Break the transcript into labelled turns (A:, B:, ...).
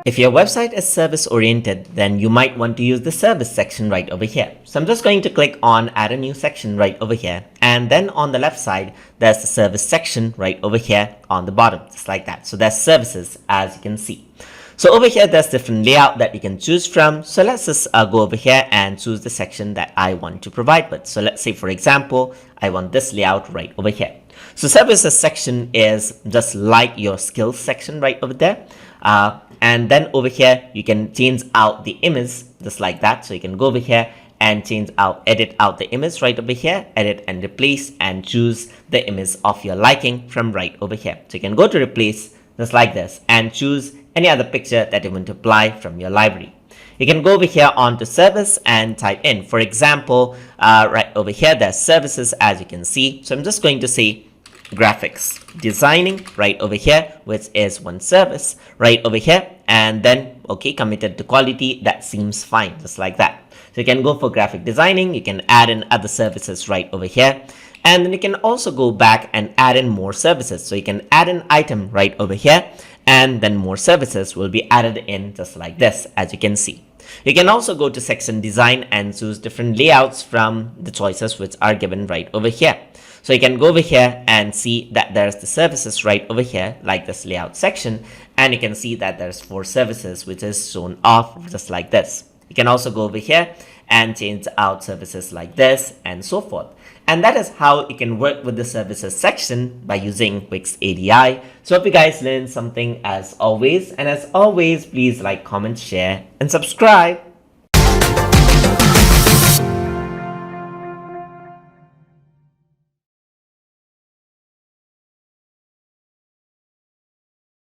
A: If your website is service oriented, then you might want to use the service section right over here. So I'm just going to click on add a new section right over here. And then on the left side, there's the service section right over here on the bottom, just like that. So there's services, as you can see. So over here, there's different layout that you can choose from. So let's just go over here and choose the section that I want to provide with. So let's say, for example, I want this layout right over here. So services section is just like your skills section right over there. And then over here, you can change out the image just like that. So you can go over here and edit out the image right over here, edit and replace, and choose the image of your liking from right over here. So you can go to replace just like this and choose any other picture that you want to apply from your library. You can go over here onto service and type in, for example, right over here, there's services, as you can see. So I'm just going to say graphics designing right over here, which is one service right over here, and then okay, committed to quality. That seems fine, just like that. So you can go for graphic designing, you can add in other services right over here, and then you can also go back and add in more services. So you can add an item right over here, and then more services will be added in just like this, as you can see. You can also go to section design and choose different layouts from the choices which are given right over here. So you can go over here and see that there's the services right over here, like this layout section, and you can see that there's 4 services which is shown off just like this. You can also go over here and change out services like this and so forth. And that is how you can work with the services section by using Wix ADI. So hope you guys learned something as always. And as always, please like, comment, share, and subscribe.